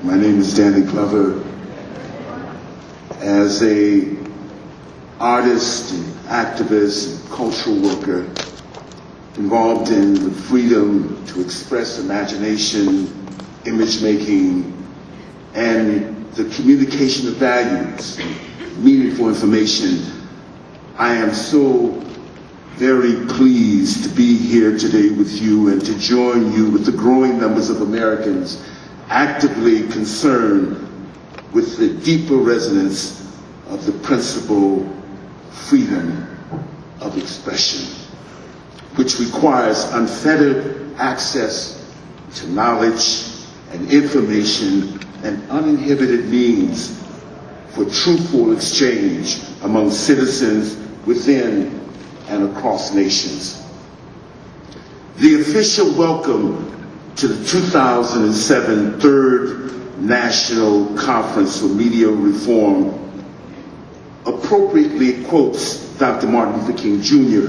My name is Danny Glover. As a artist and activist and cultural worker involved in the freedom to express imagination, image making, and the communication of values, meaningful information, I am so very pleased to be here today with you and to join you with the growing numbers of Americans actively concerned with the deeper resonance of the principle freedom of expression, which requires unfettered access to knowledge and information and uninhibited means for truthful exchange among citizens within and across nations. The official welcome to the 2007 Third National Conference for Media Reform appropriately quotes Dr. Martin Luther King Jr.,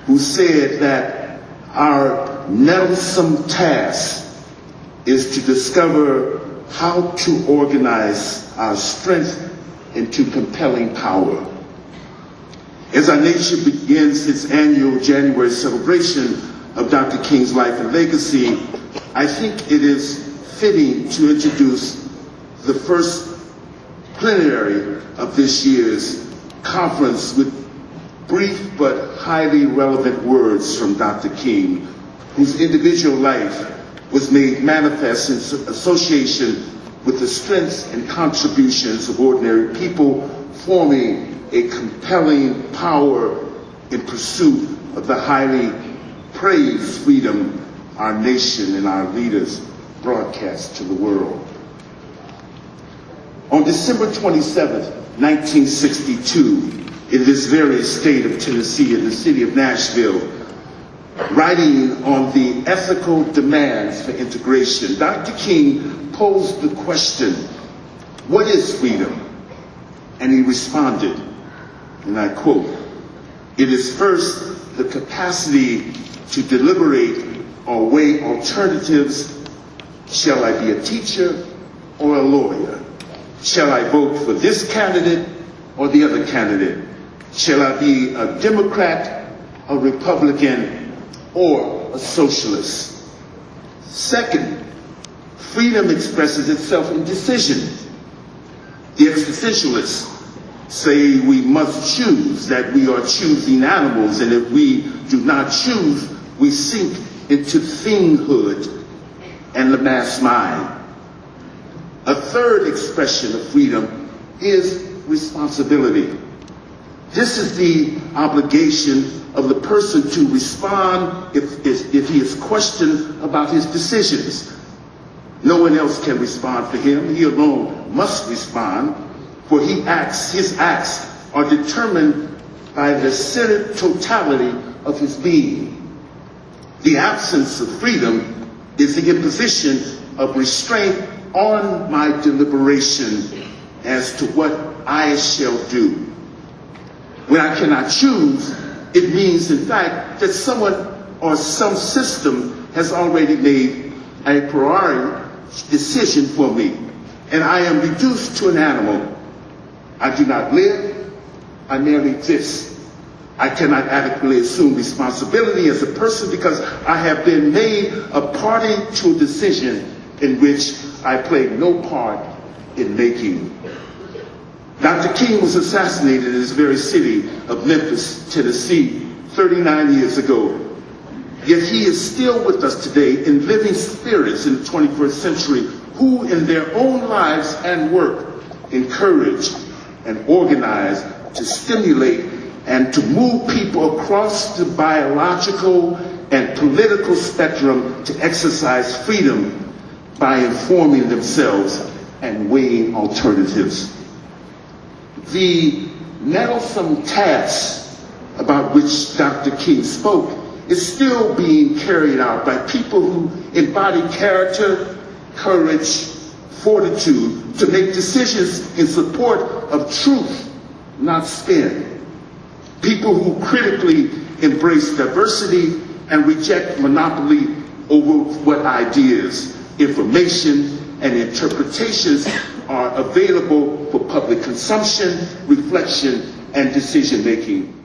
who said that our nettlesome task is to discover how to organize our strength into compelling power. As our nation begins its annual January celebration of Dr. King's life and legacy, I think it is fitting to introduce the first plenary of this year's conference with brief but highly relevant words from Dr. King, whose individual life was made manifest in association with the strengths and contributions of ordinary people, forming a compelling power in pursuit of the highly praised freedom our nation and our leaders broadcast to the world. On December 27th, 1962, in this very state of Tennessee, in the city of Nashville, writing on the ethical demands for integration, Dr. King posed the question, what is freedom? And he responded, and I quote, "It is first the capacity to deliberate or weigh alternatives. Shall I be a teacher or a lawyer? Shall I vote for this candidate or the other candidate? Shall I be a Democrat, a Republican, or a socialist?" Second, freedom expresses itself in decision. The existentialists say we must choose, that we are choosing animals, and if we do not choose, we sink into thinghood and the mass mind. A third expression of freedom is responsibility. This is the obligation of the person to respond if he is questioned about his decisions. No one else can respond for him. He alone must respond, for his acts are determined by the centered totality of his being. The absence of freedom is the imposition of restraint on my deliberation as to what I shall do. When I cannot choose, it means, in fact, that someone or some system has already made a priori decision for me, and I am reduced to an animal. I do not live, I merely exist. I cannot adequately assume responsibility as a person because I have been made a party to a decision in which I played no part in making. Dr. King was assassinated in this very city of Memphis, Tennessee, 39 years ago. Yet he is still with us today in living spirits in the 21st century who in their own lives and work encourage and organize to stimulate and to move people across the biological and political spectrum to exercise freedom by informing themselves and weighing alternatives. The nettlesome task about which Dr. King spoke is still being carried out by people who embody character, courage, fortitude to make decisions in support of truth, not spin. People who critically embrace diversity and reject monopoly over what ideas, information, and interpretations are available for public consumption, reflection, and decision-making